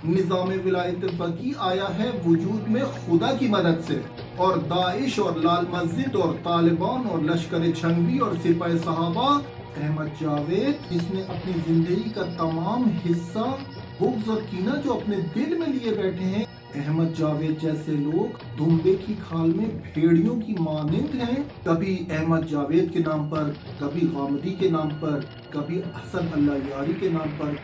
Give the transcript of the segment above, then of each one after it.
निज़ाम विलायत फ़क़ी आया है वजूद में खुदा की मदद से, और दाइश और लाल मस्जिद और तालिबान और लश्कर छंगी और सिपाही साहबा अहमद जावेद, जिसने अपनी जिंदगी का तमाम हिस्सा बुग़्ज़ और कीना जो अपने दिल में लिए बैठे हैं, अहमद जावेद जैसे लोग दुम्बे की खाल में भेड़ियों की मानिंद हैं। कभी अहमद जावेद के नाम पर, कभी गामदी के नाम पर, कभी हसन अल्लाह यारी के नाम पर।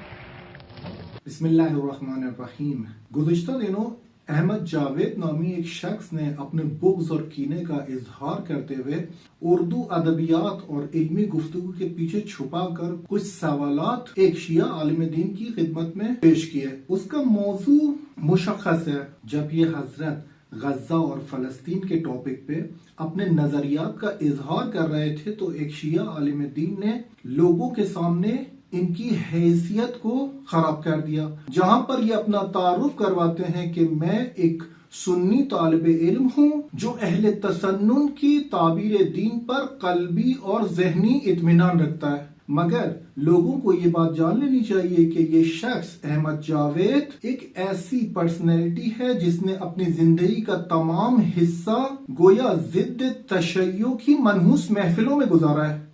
बिस्मिल्लाहिर्रहमानिर्रहीम। गुज़िश्ता दिनों अहमद जावेद नामी एक शख्स ने अपने बुग़्ज़ और कीने का इजहार करते हुए उर्दू अदबियात और इल्मी गुफ्तगू के पीछे छुपा कर कुछ सवालात एक शिया आलिम दीन की खिदमत में पेश किए। उसका मौजू मुशख़्ख़स है। जब ये हजरत गज़ा और फ़लस्तीन के टॉपिक पे अपने नजरियात का इजहार कर रहे थे तो एक शिया आलिम दीन ने लोगों के सामने इनकी हैसियत को खराब कर दिया। जहां पर ये अपना तारुफ करवाते हैं कि मैं एक सुन्नी तालिबे इल्म हूँ जो अहले तसन्नुन की ताबीर दीन पर कल्बी और ज़हनी इत्मीनान रखता है, मगर लोगों को ये बात जान लेनी चाहिए कि ये शख्स अहमद जावेद एक ऐसी पर्सनैलिटी है जिसने अपनी जिंदगी का तमाम हिस्सा गोया जिद्द तशय्यो की मनहूस महफिलों में गुजारा है,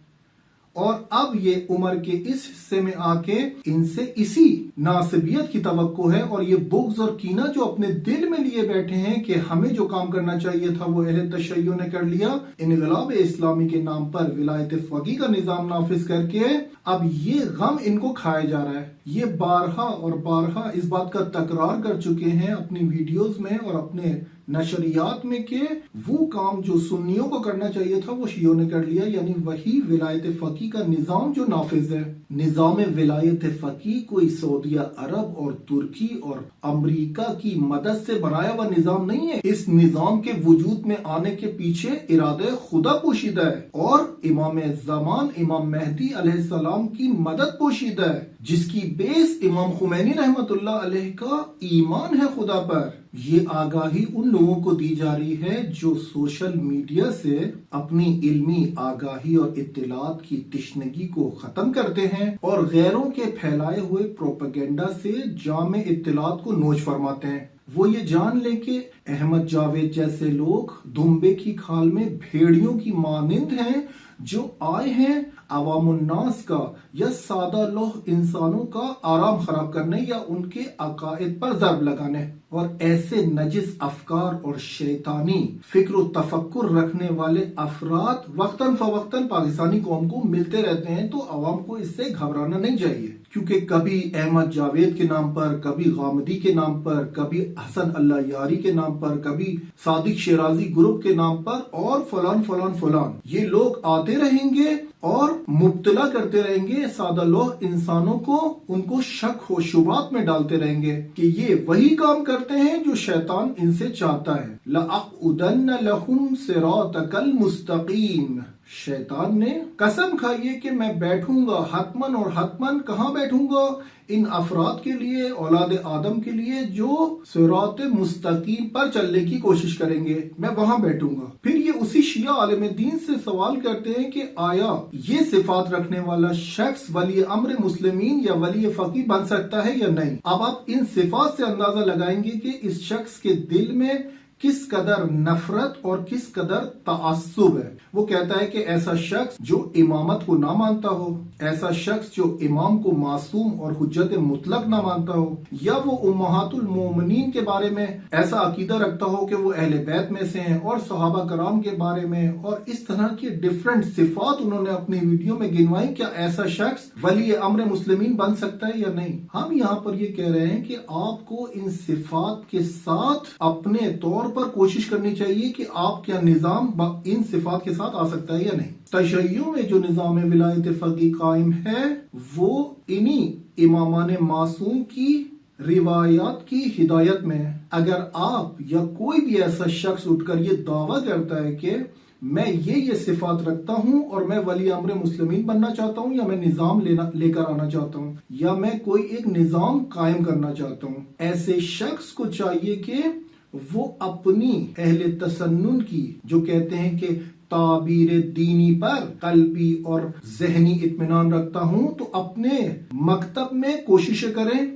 और अब ये उम्र के इस हिस्से में आके इनसे इसी नासिबियत की तवक्को है, और ये बुग़्ज़ और कीना जो अपने दिल में लिए बैठे हैं कि हमें जो काम करना चाहिए था वो अहले तशय्यो ने कर लिया, इनक़लाब इस्लामी के नाम पर विलायत फ़क़ी का निज़ाम नाफिज करके अब ये गम इनको खाया जा रहा है। ये बारहा और बारहा इस बात का तकरार कर चुके हैं अपनी वीडियोस में और अपने नशरियात में कि वो काम जो सुन्नियों को करना चाहिए था वो शियों ने कर लिया, यानी वही विलायत फ़क़ी का निज़ाम जो नाफिज है। निज़ाम विलायत फ़क़ी कोई सऊदी अरब और तुर्की और अमरीका की मदद से बनाया हुआ निज़ाम नहीं है। इस निज़ाम के वजूद में आने के पीछे इरादे खुदा पोशीदा है और इमाम ज़मान इमाम मेहदी अलैहिस्सलाम की मदद पोशीदा है, जिसकी बेस इमाम खुमैनी रहमतुल्लाह अलैह का ईमान है खुदा पर। ये आगाही उन लोगों को दी जा रही है जो सोशल मीडिया से अपनी इल्मी आगाही और इत्तिलात की तिश्नगी को खत्म करते हैं और गैरों के फैलाए हुए प्रोपेगेंडा से जामे इत्तिलात को नोच फरमाते हैं। वो ये जान ले कि अहमद जावेद जैसे लोग दुम्बे की खाल में भेड़ियों की मानिंद हैं जो आए हैं अवामुन्नास का या सादा लोह इंसानों का आराम खराब करने या उनके अकायद पर ज़र्ब लगाने, और ऐसे नजिस अफकार और शैतानी फिक्र और तफक्कुर रखने वाले अफराद वक्तन फवक्तन पाकिस्तानी कौम को मिलते रहते हैं। तो अवाम को इससे घबराना नहीं चाहिए, क्योंकि कभी अहमद जावेद के नाम पर, कभी गामदी के नाम पर, कभी हसन अल्लाह यारी के नाम पर, कभी सादिक शिराजी ग्रुप के नाम पर और फलान फलान फलान ये लोग आते रहेंगे और मुब्तला करते रहेंगे सादा लोह इंसानों को, उनको शक हो शुबात में डालते रहेंगे कि ये वही काम करते हैं जो शैतान इनसे चाहता है। लअक़उदन्न लहुम सिरातकल मुस्तकीम, शैतान ने कसम खाई है कि मैं बैठूंगा हतमन और हतमन, कहाँ बैठूंगा? इन अफराद के लिए, औलाद आदम के लिए जो सिरात मुस्तकीम पर चलने की कोशिश करेंगे, मैं वहां बैठूंगा। फिर ये उसी शिया आलिम दीन से सवाल करते हैं कि आया ये सिफात रखने वाला शख्स वली अम्र मुस्लिमीन या वली फ़क़ी बन सकता है या नहीं? अब आप इन सिफात से अंदाजा लगाएंगे कि इस शख्स के दिल में किस कदर नफरत और किस कदर तआस्सुब है। वो कहता है कि ऐसा शख्स जो इमामत को ना मानता हो, ऐसा शख्स जो इमाम को मासूम और हुज्जत मुतलक ना मानता हो, या वो उम्महातुल मोमिनीन के बारे में ऐसा अकीदा रखता हो कि वो अहले बैत में से हैं, और सहाबा कराम के बारे में, और इस तरह की डिफरेंट सिफात उन्होंने अपनी वीडियो में गिनवाई। क्या ऐसा शख्स वली अम्र मुस्लिमीन बन सकता है या नहीं? हम यहाँ पर ये कह रहे हैं कि आपको इन सिफात के साथ अपने तौर पर कोशिश करनी चाहिए कि आप क्या निजाम इन सिफात के साथ आ सकता है या नहीं। तशय्यो में जो निजाम विलायत फ़क़ी कायम है वो इन्हीं इमामान मासूम की रिवायात की हिदायत में है। अगर आप या कोई भी ऐसा शख्स उठकर ये दावा करता है कि मैं ये सिफात रखता हूँ और मैं वली अम्र मुस्लिमीन बनना चाहता हूँ, या मैं निजाम लेकर आना चाहता हूँ, या मैं कोई एक निजाम कायम करना चाहता हूँ, ऐसे शख्स को चाहिए कि वो अपनी अहले तसन्नुन की जो कहते हैं कि ताबीर दीनी पर कल्बी और जहनी इत्मीनान रखता हूं, तो अपने मकतब में कोशिश करें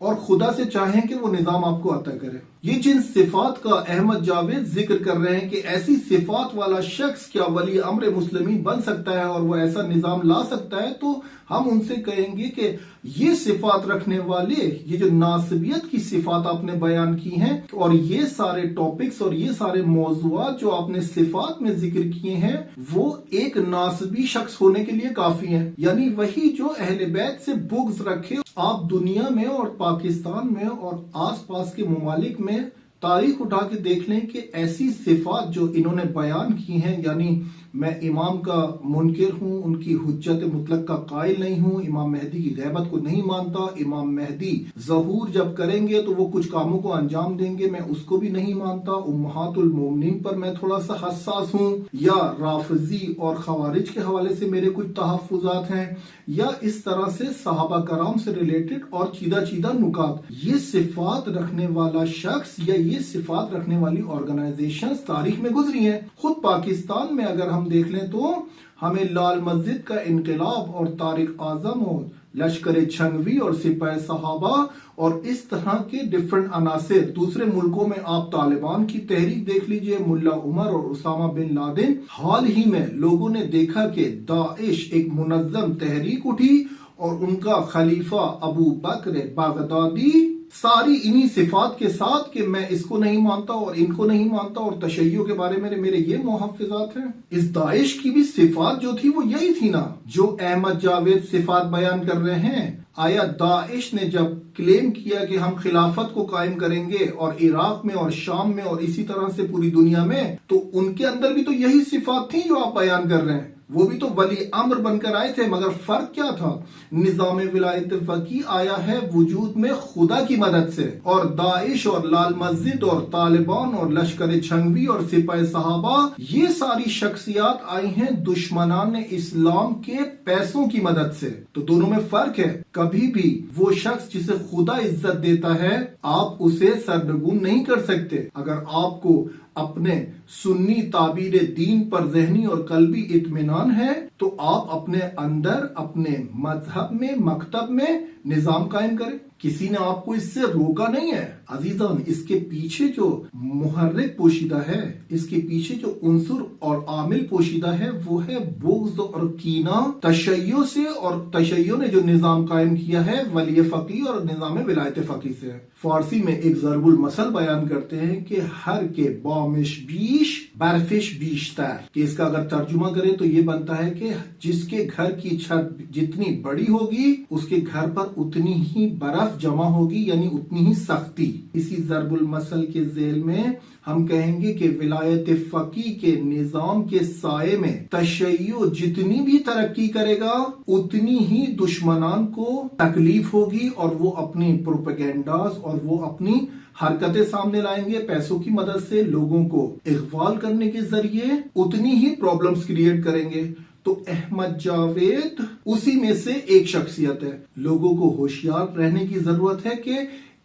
اور خدا سے چاہیں کہ وہ نظام آپ کو عطا کرے۔ یہ جن صفات کا احمد جاوید ذکر کر رہے ہیں کہ ایسی صفات والا شخص کیا ولی امر مسلمین بن سکتا ہے اور وہ ایسا نظام لا سکتا ہے، تو ہم ان سے کہیں گے کہ یہ صفات رکھنے والے، یہ جو ناصبیت کی صفات آپ نے بیان کی ہیں اور یہ سارے ٹاپکس اور یہ سارے موضوعات جو آپ نے صفات میں ذکر کیے ہیں، وہ ایک ناصبی شخص ہونے کے لیے کافی ہیں۔ یعنی وہی جو اہل بیت سے بغض رکھے۔ آپ دنیا میں اور پاکستان میں اور آس پاس کے ممالک میں تاریخ اٹھا کے دیکھ لیں کہ ایسی صفات جو انہوں نے بیان کی ہیں، یعنی میں امام کا منکر ہوں، ان کی حجت مطلق کا قائل نہیں ہوں، امام مہدی کی غیبت کو نہیں مانتا، امام مہدی ظہور جب کریں گے تو وہ کچھ کاموں کو انجام دیں گے، میں اس کو بھی نہیں مانتا، امہات المومنین پر میں تھوڑا سا حساس ہوں، یا رافضی اور خوارج کے حوالے سے میرے کچھ تحفظات ہیں، یا اس طرح سے صحابہ کرام سے ریلیٹڈ اور چیدہ نکات۔ یہ صفات رکھنے والا شخص یا یہ صفات رکھنے والی آرگنائزیشنز تاریخ میں گزری ہیں۔ خود پاکستان میں اگر ہم دیکھ لیں تو ہمیں لال مسجد کا انقلاب اور طارق اعظم اور لشکر چھنگوی اور سپاہ صحابہ اور اس طرح کے ڈیفرنٹ عناصر، دوسرے ملکوں میں آپ طالبان کی تحریک دیکھ لیجئے، ملا عمر اور اسامہ بن لادن۔ حال ہی میں لوگوں نے دیکھا کہ داعش ایک منظم تحریک اٹھی اور ان کا خلیفہ ابو بکر بغدادی ساری انہی صفات کے ساتھ کہ میں اس کو نہیں مانتا اور ان کو نہیں مانتا اور تشیع کے بارے میں میرے یہ محفظات ہیں۔ اس داعش کی بھی صفات جو تھی وہ یہی تھی نا جو احمد جاوید صفات بیان کر رہے ہیں۔ آیا داعش نے جب کلیم کیا کہ ہم خلافت کو قائم کریں گے اور عراق میں اور شام میں اور اسی طرح سے پوری دنیا میں، تو ان کے اندر بھی تو یہی صفات تھیں جو آپ بیان کر رہے ہیں؟ وہ بھی تو ولی امر بن کر آئے تھے، مگر فرق کیا تھا؟ نظام ولایت فقیہ آیا ہے وجود میں خدا کی مدد سے، اور داعش اور لال مسجد اور طالبان اور لشکر چھنگوی اور سپاہ صحابہ، یہ ساری شخصیات آئی ہیں دشمنان اسلام کے پیسوں کی مدد سے۔ تو دونوں میں فرق ہے۔ کبھی بھی وہ شخص جسے خدا عزت دیتا ہے آپ اسے سرنگون نہیں کر سکتے۔ اگر آپ کو اپنے سنی تعبیر دین پر ذہنی اور قلبی اطمینان ہے تو آپ اپنے اندر اپنے مذہب میں مکتب میں نظام قائم کریں، کسی نے آپ کو اس سے روکا نہیں ہے۔ عزیزان، اس کے پیچھے جو محرک پوشیدہ ہے، اس کے پیچھے جو عنصر اور عامل پوشیدہ ہے، وہ ہے بغض اور کینہ تشیع سے، اور تشیع نے جو نظام قائم کیا ہے ولی فقیہ اور نظام ولایت فقیہ سے۔ فارسی میں ایک ضرب المثل بیان کرتے ہیں کہ ہر کے بامش بیش برفش بیشتر، کہ اس کا اگر ترجمہ کریں تو یہ بنتا ہے کہ جس کے گھر کی چھت جتنی بڑی ہوگی اس کے گھر پر اتنی ہی برف جمع ہوگی، یعنی اتنی ہی سختی۔ اسی ضرب المثل کے ذیل میں ہم کہیں گے کہ ولایت فقیہ کے نظام کے سائے میں تشیع جتنی بھی ترقی کرے گا اتنی ہی دشمنان کو تکلیف ہوگی، اور وہ اپنی پروپیگنڈاز اور وہ اپنی حرکتیں سامنے لائیں گے پیسوں کی مدد سے، لوگوں کو اغفال کرنے کے ذریعے اتنی ہی پرابلمز کریٹ کریں گے۔ تو احمد جاوید اسی میں سے ایک شخصیت ہے۔ لوگوں کو ہوشیار رہنے کی ضرورت ہے کہ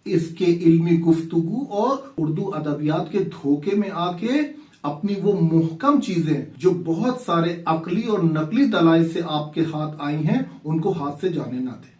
اس کے علمی گفتگو اور اردو ادبیات کے دھوکے میں آ کے اپنی وہ محکم چیزیں جو بہت سارے عقلی اور نقلی دلائل سے آپ کے ہاتھ آئی ہیں ان کو ہاتھ سے جانے نہ دیں۔